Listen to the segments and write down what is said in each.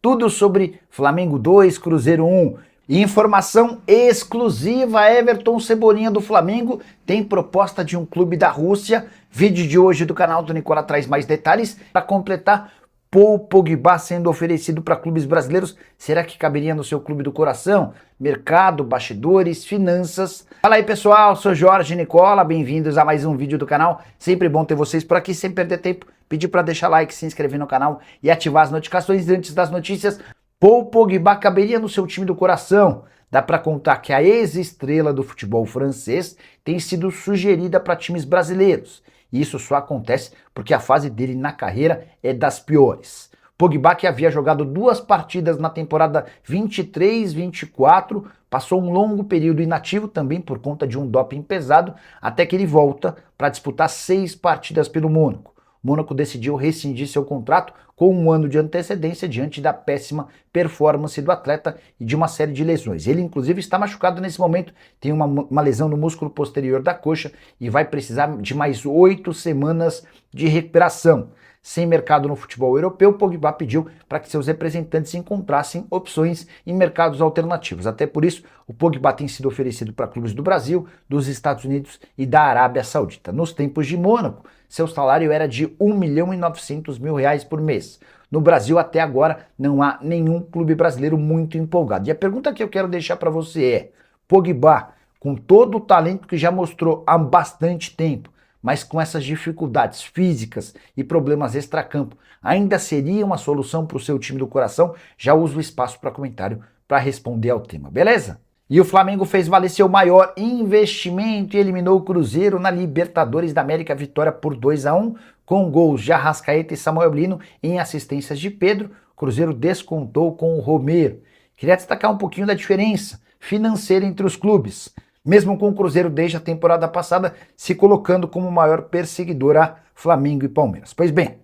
tudo sobre Flamengo 2, Cruzeiro 1. E informação exclusiva, Everton Cebolinha do Flamengo tem proposta de um clube da Rússia. Vídeo de hoje do canal do Nicola traz mais detalhes. Para completar, Paul Pogba sendo oferecido para clubes brasileiros. Será que caberia no seu clube do coração? Mercado, bastidores, finanças. Fala aí pessoal, sou Jorge Nicola, bem-vindos a mais um vídeo do canal. Sempre bom ter vocês por aqui, sem perder tempo. Pedir para deixar like, se inscrever no canal e ativar as notificações antes das notícias. Paul Pogba caberia no seu time do coração. Dá para contar que a ex-estrela do futebol francês tem sido sugerida para times brasileiros. E isso só acontece porque a fase dele na carreira é das piores. Pogba, que havia jogado 2 partidas na temporada 23-24, passou um longo período inativo também por conta de um doping pesado, até que ele volta para disputar 6 partidas pelo Mônaco. O Mônaco decidiu rescindir seu contrato com 1 ano de antecedência diante da péssima performance do atleta e de uma série de lesões. Ele inclusive está machucado nesse momento, tem uma lesão no músculo posterior da coxa e vai precisar de mais 8 semanas de recuperação. Sem mercado no futebol europeu, Pogba pediu para que seus representantes encontrassem opções em mercados alternativos. Até por isso, o Pogba tem sido oferecido para clubes do Brasil, dos Estados Unidos e da Arábia Saudita. Nos tempos de Mônaco, seu salário era de R$1.900.000 por mês. No Brasil, até agora, não há nenhum clube brasileiro muito empolgado. E a pergunta que eu quero deixar para você é: Pogba, com todo o talento que já mostrou há bastante tempo, mas com essas dificuldades físicas e problemas extracampo, ainda seria uma solução para o seu time do coração? Já uso o espaço para comentário para responder ao tema, beleza? E o Flamengo fez valer seu maior investimento e eliminou o Cruzeiro na Libertadores da América, vitória por 2-1, com gols de Arrascaeta e Samuel Lino em assistências de Pedro. O Cruzeiro descontou com o Romero. Queria destacar um pouquinho da diferença financeira entre os clubes, mesmo com o Cruzeiro desde a temporada passada se colocando como o maior perseguidor a Flamengo e Palmeiras. Pois bem,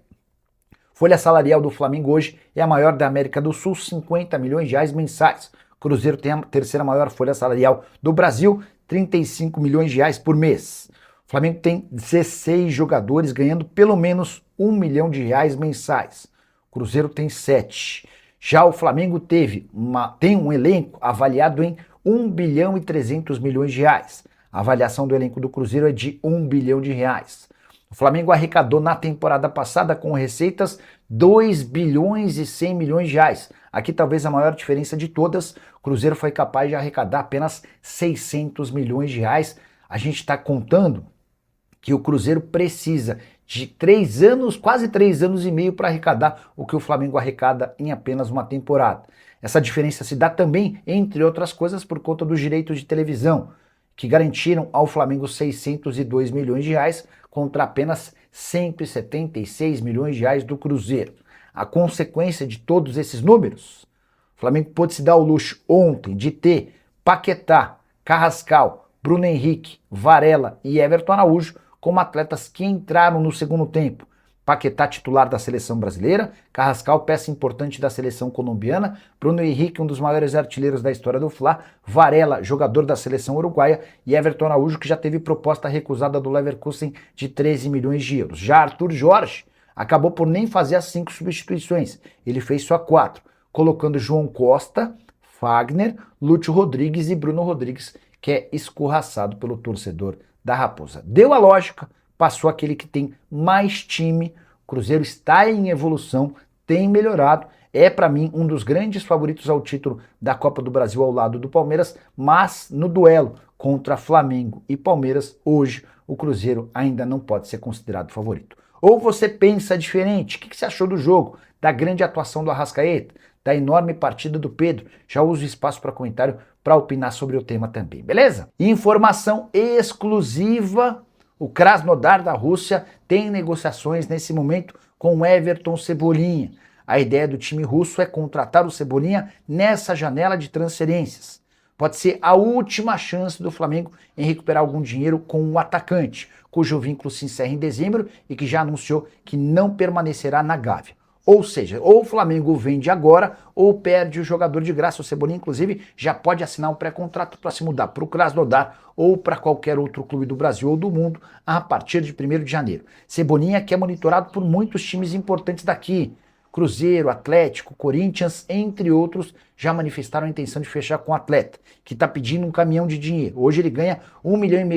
folha salarial do Flamengo hoje é a maior da América do Sul, R$50 milhões mensais. O Cruzeiro tem a terceira maior folha salarial do Brasil, R$35 milhões por mês. O Flamengo tem 16 jogadores ganhando pelo menos R$1 milhão mensais. O Cruzeiro tem 7. Já o Flamengo tem um elenco avaliado em R$1.3 bilhão. A avaliação do elenco do Cruzeiro é de R$1 bilhão. O Flamengo arrecadou na temporada passada com receitas R$2.100 bilhões. Aqui talvez a maior diferença de todas, o Cruzeiro foi capaz de arrecadar apenas R$600 milhões. A gente está contando que o Cruzeiro precisa de 3 anos, quase 3 anos e meio para arrecadar o que o Flamengo arrecada em apenas uma temporada. Essa diferença se dá também, entre outras coisas, por conta dos direitos de televisão, que garantiram ao Flamengo R$602 milhões contra apenas R$176 milhões do Cruzeiro. A consequência de todos esses números, o Flamengo pôde se dar o luxo ontem de ter Paquetá, Carrascal, Bruno Henrique, Varela e Everton Araújo como atletas que entraram no segundo tempo. Paquetá, titular da seleção brasileira, Carrascal, peça importante da seleção colombiana, Bruno Henrique, um dos maiores artilheiros da história do Fla, Varela, jogador da seleção uruguaia, e Everton Araújo, que já teve proposta recusada do Leverkusen de 13 milhões de euros. Já Arthur Jorge acabou por nem fazer as 5 substituições, ele fez só 4, colocando João Costa, Fagner, Lúcio Rodrigues e Bruno Rodrigues, que é escorraçado pelo torcedor da Raposa. Deu a lógica, passou aquele que tem mais time. O Cruzeiro está em evolução, tem melhorado, é para mim um dos grandes favoritos ao título da Copa do Brasil ao lado do Palmeiras, mas no duelo contra Flamengo e Palmeiras, hoje o Cruzeiro ainda não pode ser considerado favorito. Ou você pensa diferente? O que você achou do jogo, da grande atuação do Arrascaeta, da enorme partida do Pedro? Já uso o espaço para comentário para opinar sobre o tema também, beleza? Informação exclusiva: o Krasnodar da Rússia tem negociações nesse momento com Everton Cebolinha. A ideia do time russo é contratar o Cebolinha nessa janela de transferências. Pode ser a última chance do Flamengo em recuperar algum dinheiro com o atacante, cujo vínculo se encerra em dezembro e que já anunciou que não permanecerá na Gávea. Ou seja, ou o Flamengo vende agora ou perde o jogador de graça. O Cebolinha, inclusive, já pode assinar um pré-contrato para se mudar para o Krasnodar ou para qualquer outro clube do Brasil ou do mundo a partir de 1º de janeiro. Cebolinha que é monitorado por muitos times importantes daqui, Cruzeiro, Atlético, Corinthians, entre outros, já manifestaram a intenção de fechar com o atleta, que está pedindo um caminhão de dinheiro. Hoje ele ganha R$1,5 milhão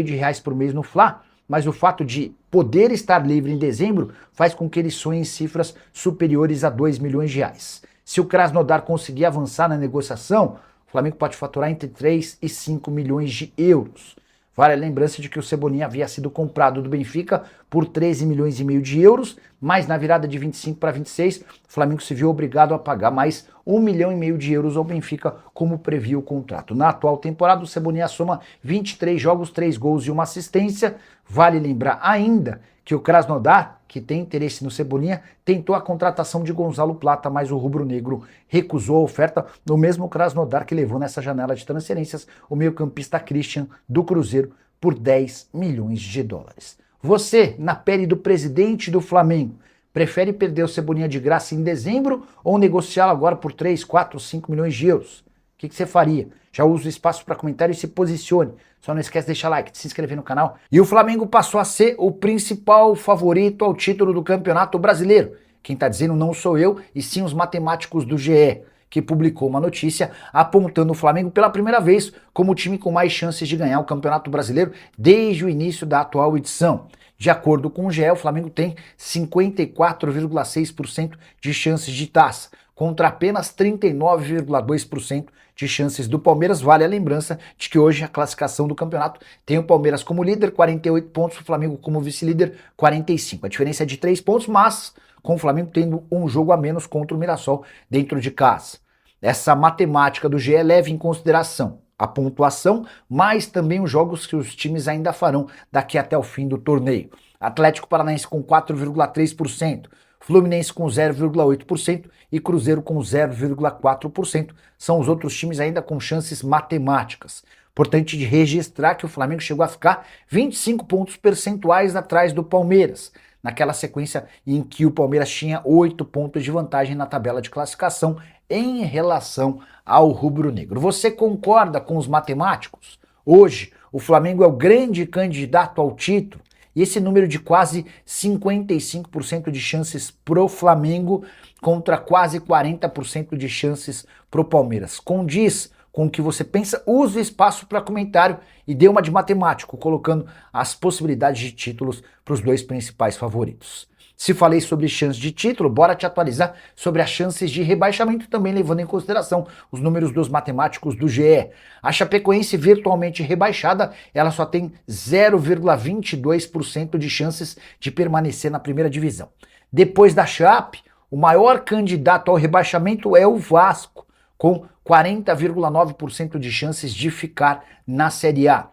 por mês no Fla, mas o fato de poder estar livre em dezembro faz com que ele sonhe em cifras superiores a R$2 milhões. Se o Krasnodar conseguir avançar na negociação, o Flamengo pode faturar entre 3 e 5 milhões de euros. Vale a lembrança de que o Cebolinha havia sido comprado do Benfica por 13,5 milhões de euros, mas na virada de 25 para 26, o Flamengo se viu obrigado a pagar mais R$1,5 milhão de euros ao Benfica, como previa o contrato. Na atual temporada, o Cebolinha soma 23 jogos, 3 gols e 1 assistência. Vale lembrar ainda que o Krasnodar, que tem interesse no Cebolinha, tentou a contratação de Gonzalo Plata, mas o rubro-negro recusou a oferta, no mesmo Krasnodar que levou nessa janela de transferências o meio-campista Christian do Cruzeiro por 10 milhões de dólares. Você, na pele do presidente do Flamengo, prefere perder o Cebolinha de graça em dezembro ou negociá-lo agora por 3, 4, 5 milhões de euros? O que você faria? Já usa o espaço para comentário e se posicione. Só não esquece de deixar like, de se inscrever no canal. E o Flamengo passou a ser o principal favorito ao título do Campeonato Brasileiro. Quem está dizendo não sou eu, e sim os matemáticos do GE, que publicou uma notícia apontando o Flamengo pela primeira vez como o time com mais chances de ganhar o Campeonato Brasileiro desde o início da atual edição. De acordo com o GE, o Flamengo tem 54,6% de chances de taça, contra apenas 39,2% de chances do Palmeiras. Vale a lembrança de que hoje a classificação do campeonato tem o Palmeiras como líder, 48 pontos, o Flamengo como vice-líder, 45. A diferença é de 3 pontos, mas com o Flamengo tendo um jogo a menos contra o Mirassol dentro de casa. Essa matemática do GE leva em consideração a pontuação, mas também os jogos que os times ainda farão daqui até o fim do torneio. Atlético Paranaense com 4,3%, Fluminense com 0,8% e Cruzeiro com 0,4%. São os outros times ainda com chances matemáticas. Importante de registrar que o Flamengo chegou a ficar 25 pontos percentuais atrás do Palmeiras, naquela sequência em que o Palmeiras tinha 8 pontos de vantagem na tabela de classificação em relação ao rubro-negro. Você concorda com os matemáticos? Hoje, o Flamengo é o grande candidato ao título, e esse número de quase 55% de chances pro Flamengo contra quase 40% de chances pro Palmeiras condiz com o que você pensa? Use o espaço para comentário e dê uma de matemático, colocando as possibilidades de títulos para os dois principais favoritos. Se falei sobre chances de título, bora te atualizar sobre as chances de rebaixamento, também levando em consideração os números dos matemáticos do GE. A Chapecoense virtualmente rebaixada, ela só tem 0,22% de chances de permanecer na primeira divisão. Depois da Chape, o maior candidato ao rebaixamento é o Vasco, com 40,9% de chances de ficar na Série A.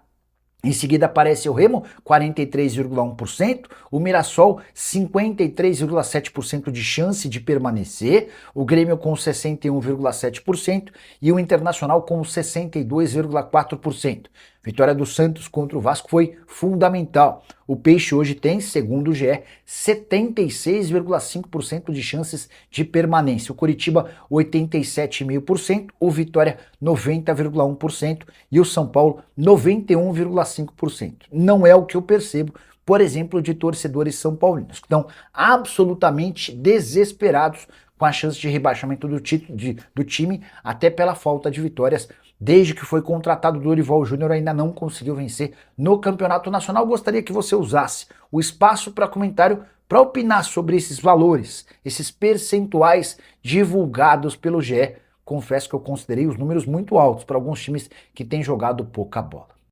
Em seguida aparece o Remo, 43,1%, o Mirassol, 53,7% de chance de permanecer, o Grêmio com 61,7% e o Internacional com 62,4%. Vitória do Santos contra o Vasco foi fundamental. O Peixe hoje tem, segundo o GE, 76,5% de chances de permanência. O Coritiba, 87,5%, o Vitória, 90,1% e o São Paulo, 91,5%. Não é o que eu percebo, por exemplo, de torcedores são paulinos, que estão absolutamente desesperados com a chance de rebaixamento do time, até pela falta de vitórias. Desde que foi contratado, o Dorival Júnior ainda não conseguiu vencer no Campeonato Nacional. Gostaria que você usasse o espaço para comentário para opinar sobre esses valores, esses percentuais divulgados pelo GE. Confesso que eu considerei os números muito altos para alguns times que têm jogado pouca bola.